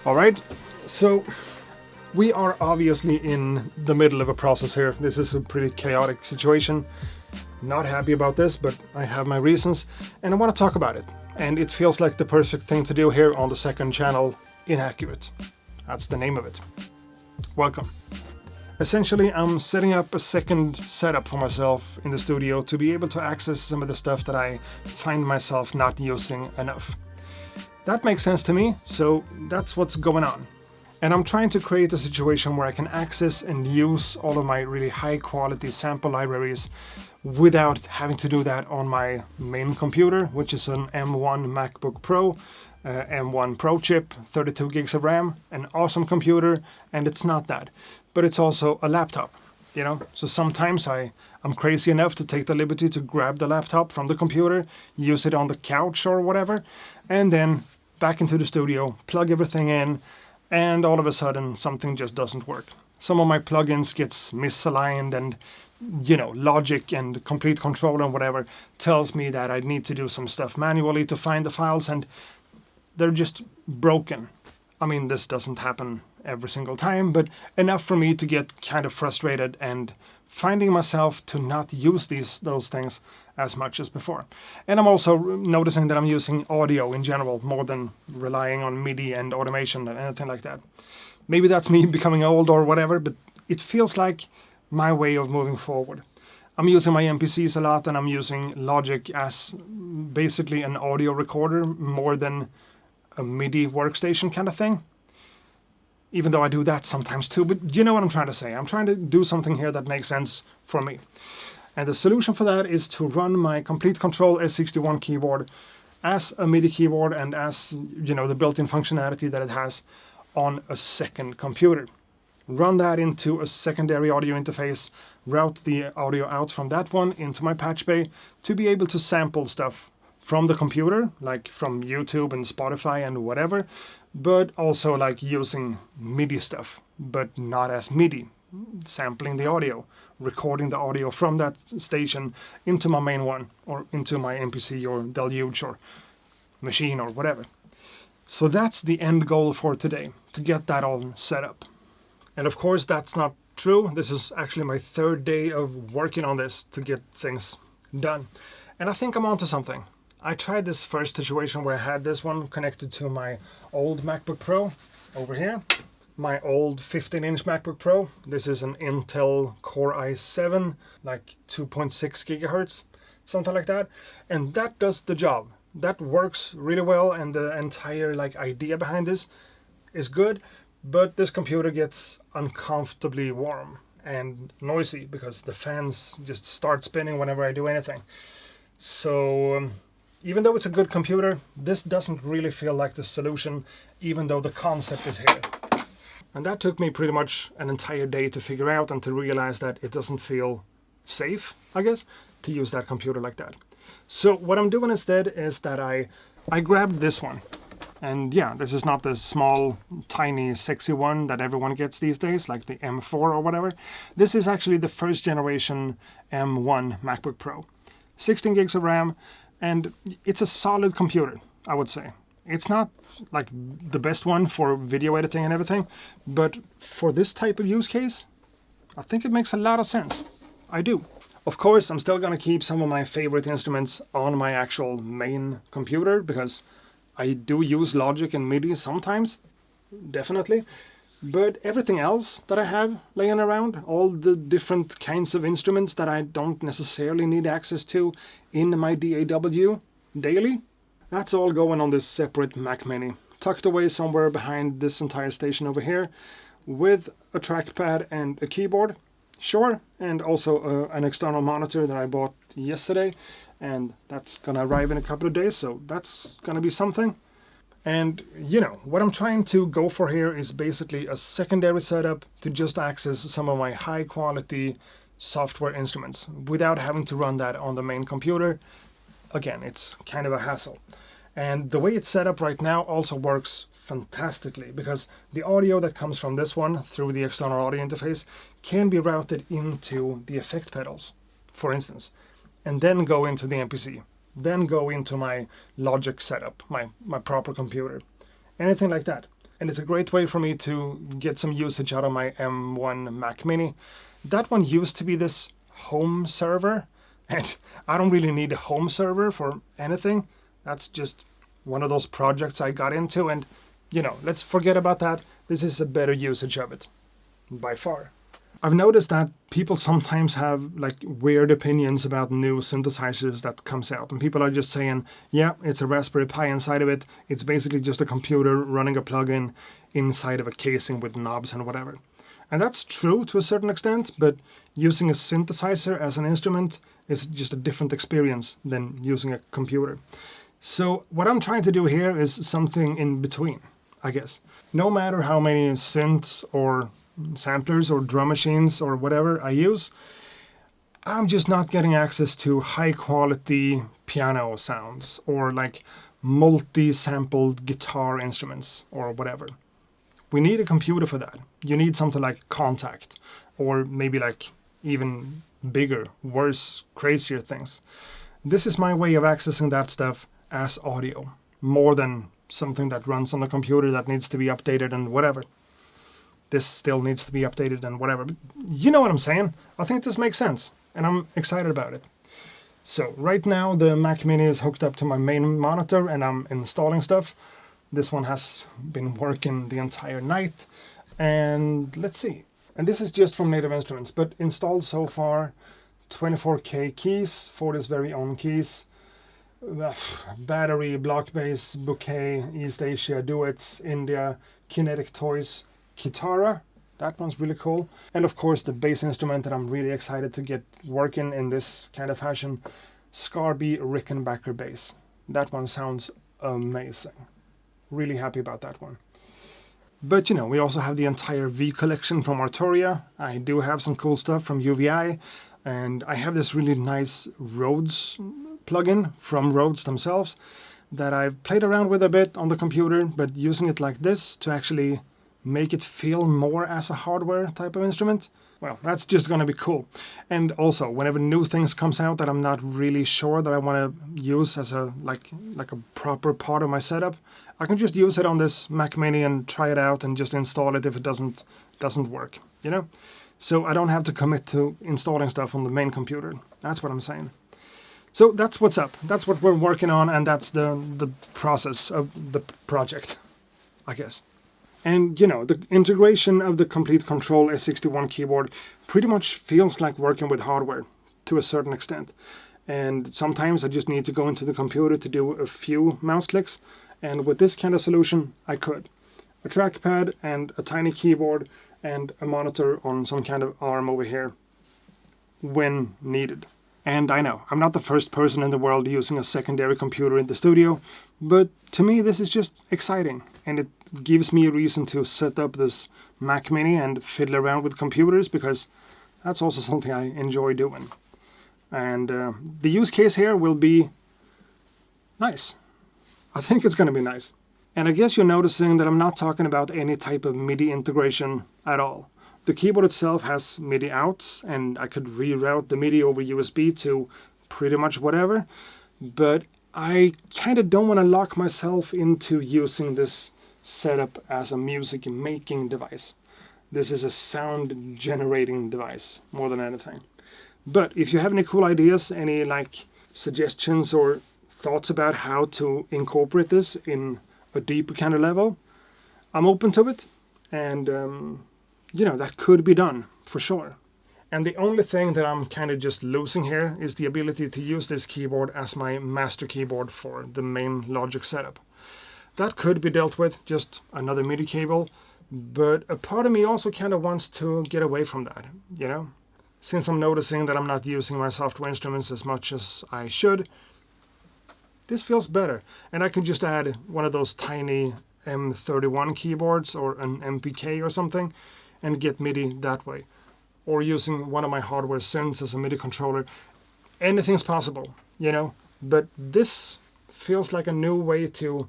All right, so we are obviously in the middle of a process here. This is a pretty chaotic situation. Not happy about this, but I have my reasons and I want to talk about it. And it feels like the perfect thing to do here on the second channel, Inaccurate. That's the name of it. Welcome. Essentially, I'm setting up a second setup for myself in the studio to be able to access some of the stuff that I find myself not using enough. That makes sense to me, so that's what's going on. And I'm trying to create a situation where I can access and use all of my really high quality sample libraries without having to do that on my main computer, which is an M1 MacBook Pro, M1 Pro chip, 32 gigs of RAM, an awesome computer, and it's not that. But it's also a laptop, you know? So sometimes I'm crazy enough to take the liberty to grab the laptop from the computer, use it on the couch or whatever, and then back into the studio, plug everything in, and all of a sudden something just doesn't work. Some of my plugins gets misaligned and, you know, Logic and Complete Control and whatever tells me that I need to do some stuff manually to find the files, and they're just broken. I mean, this doesn't happen every single time, but enough for me to get kind of frustrated and finding myself to not use those things as much as before. And I'm also noticing that I'm using audio in general more than relying on MIDI and automation and anything like that. Maybe that's me becoming old or whatever, but it feels like my way of moving forward. I'm using my MPCs a lot, and I'm using Logic as basically an audio recorder more than a MIDI workstation kind of thing. Even though I do that sometimes too, but you know what I'm trying to say. I'm trying to do something here that makes sense for me. And the solution for that is to run my Complete Control S61 keyboard as a MIDI keyboard and as, you know, the built-in functionality that it has on a second computer. Run that into a secondary audio interface, route the audio out from that one into my patch bay to be able to sample stuff from the computer, like from YouTube and Spotify and whatever, but also like using MIDI stuff, but not as MIDI, sampling the audio, recording the audio from that station into my main one or into my MPC or Deluge or machine or whatever. So that's the end goal for today, to get that all set up. And of course, that's not true. This is actually my third day of working on this to get things done. And I think I'm onto something. I tried this first situation where I had this one connected to my old MacBook Pro over here. My old 15-inch MacBook Pro. This is an Intel Core i7, like 2.6 gigahertz, something like that. And that does the job. That works really well, and the entire like idea behind this is good. But this computer gets uncomfortably warm and noisy because the fans just start spinning whenever I do anything. So even though it's a good computer, this doesn't really feel like the solution, even though the concept is here. And that took me pretty much an entire day to figure out and to realize that it doesn't feel safe, I guess, to use that computer like that. So what I'm doing instead is that I grabbed this one. And yeah, this is not the small, tiny, sexy one that everyone gets these days, like the M4 or whatever. This is actually the first generation M1 MacBook Pro. 16 gigs of RAM, and it's a solid computer, I would say. It's not like the best one for video editing and everything, but for this type of use case, I think it makes a lot of sense. I do. Of course, I'm still gonna keep some of my favorite instruments on my actual main computer because I do use Logic and MIDI sometimes, definitely. But everything else that I have laying around, all the different kinds of instruments that I don't necessarily need access to in my DAW daily, that's all going on this separate Mac Mini, tucked away somewhere behind this entire station over here, with a trackpad and a keyboard, sure, and also an external monitor that I bought yesterday, and that's gonna arrive in a couple of days, so that's gonna be something. And, you know, what I'm trying to go for here is basically a secondary setup to just access some of my high quality software instruments without having to run that on the main computer. Again, it's kind of a hassle. And the way it's set up right now also works fantastically because the audio that comes from this one through the external audio interface can be routed into the effect pedals, for instance, and then go into the MPC. Then go into my Logic setup, my proper computer, anything like that. And it's a great way for me to get some usage out of my M1 Mac Mini. That one used to be this home server, and I don't really need a home server for anything. That's just one of those projects I got into, and let's forget about that. This is a better usage of it, by far. I've noticed that people sometimes have like weird opinions about new synthesizers that comes out, and people are just saying, yeah, it's a Raspberry Pi inside of it. It's basically just a computer running a plugin inside of a casing with knobs and whatever. And that's true to a certain extent, but using a synthesizer as an instrument is just a different experience than using a computer. So what I'm trying to do here is something in between, I guess. No matter how many synths or samplers or drum machines or whatever I use, I'm just not getting access to high quality piano sounds or like multi-sampled guitar instruments or whatever. We need a computer for that. You need something like Contact, or maybe like even bigger, worse, crazier things. This is my way of accessing that stuff as audio, more than something that runs on a computer that needs to be updated and whatever. This still needs to be updated and whatever. But you know what I'm saying? I think this makes sense, and I'm excited about it. So right now the Mac Mini is hooked up to my main monitor, and I'm installing stuff. This one has been working the entire night, and let's see. And this is just from Native Instruments, but installed so far 24K keys for this very own keys. Battery, block bass, bouquet, East Asia, duets, India, kinetic toys, Kitara. That one's really cool. And of course the bass instrument that I'm really excited to get working in this kind of fashion, Scarby Rickenbacker bass. That one sounds amazing. Really happy about that one. But we also have the entire V collection from Arturia. I do have some cool stuff from UVI, and I have this really nice Rhodes plugin from Rhodes themselves that I've played around with a bit on the computer, but using it like this to actually make it feel more as a hardware type of instrument, well, that's just going to be cool. And also, whenever new things comes out that I'm not really sure that I want to use as a like a proper part of my setup, I can just use it on this Mac Mini and try it out and just install it if it doesn't work, So I don't have to commit to installing stuff on the main computer. That's what I'm saying. So that's what's up. That's what we're working on, and that's the process of the project, I guess. And the integration of the Complete Control S61 keyboard pretty much feels like working with hardware to a certain extent. And sometimes I just need to go into the computer to do a few mouse clicks, and with this kind of solution I could. A trackpad and a tiny keyboard and a monitor on some kind of arm over here when needed. And I know, I'm not the first person in the world using a secondary computer in the studio, but to me this is just exciting, and it gives me a reason to set up this Mac Mini and fiddle around with computers, because that's also something I enjoy doing. And the use case here will be nice. I think it's going to be nice. And I guess you're noticing that I'm not talking about any type of MIDI integration at all. The keyboard itself has MIDI outs, and I could reroute the MIDI over USB to pretty much whatever, but I kind of don't want to lock myself into using this setup as a music making device. This is a sound generating device more than anything. But if you have any cool ideas, any suggestions or thoughts about how to incorporate this in a deeper kind of level, I'm open to it, and that could be done for sure. And the only thing that I'm kind of just losing here is the ability to use this keyboard as my master keyboard for the main Logic setup. That could be dealt with, just another MIDI cable, but a part of me also kind of wants to get away from that, Since I'm noticing that I'm not using my software instruments as much as I should, this feels better. And I can just add one of those tiny M31 keyboards or an MPK or something and get MIDI that way. Or using one of my hardware synths as a MIDI controller. Anything's possible, But this feels like a new way to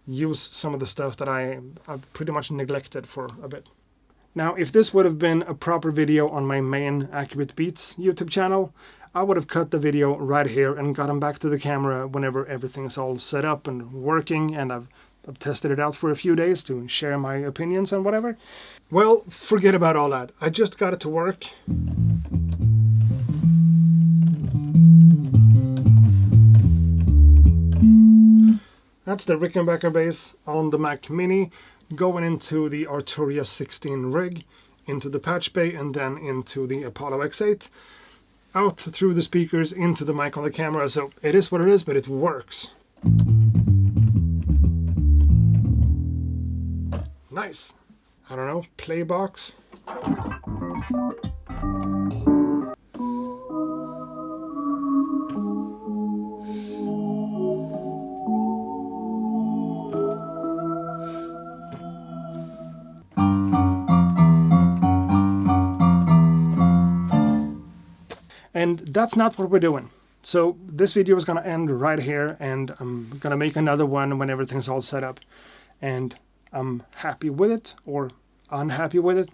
use some of the stuff that I've pretty much neglected for a bit. Now, if this would have been a proper video on my main Accurate Beats YouTube channel, I would have cut the video right here and gotten back to the camera whenever everything's all set up and working and I've I've tested it out for a few days to share my opinions and whatever. Well, forget about all that. I just got it to work. That's the Rickenbacker bass on the Mac Mini, going into the Arturia 16 rig, into the patch bay, and then into the Apollo X8, out through the speakers into the mic on the camera. So it is what it is, but it works. Nice. I don't know, play box. And that's not what we're doing. So this video is going to end right here, and I'm going to make another one when everything's all set up. And I'm happy with it or unhappy with it.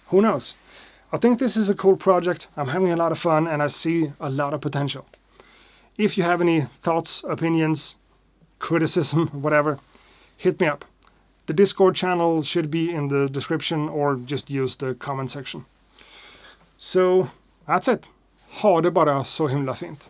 Who knows? I think this is a cool project. I'm having a lot of fun and I see a lot of potential. If you have any thoughts, opinions, criticism, whatever, hit me up. The Discord channel should be in the description, or just use the comment section. So that's it. Ha det bara så himla fint.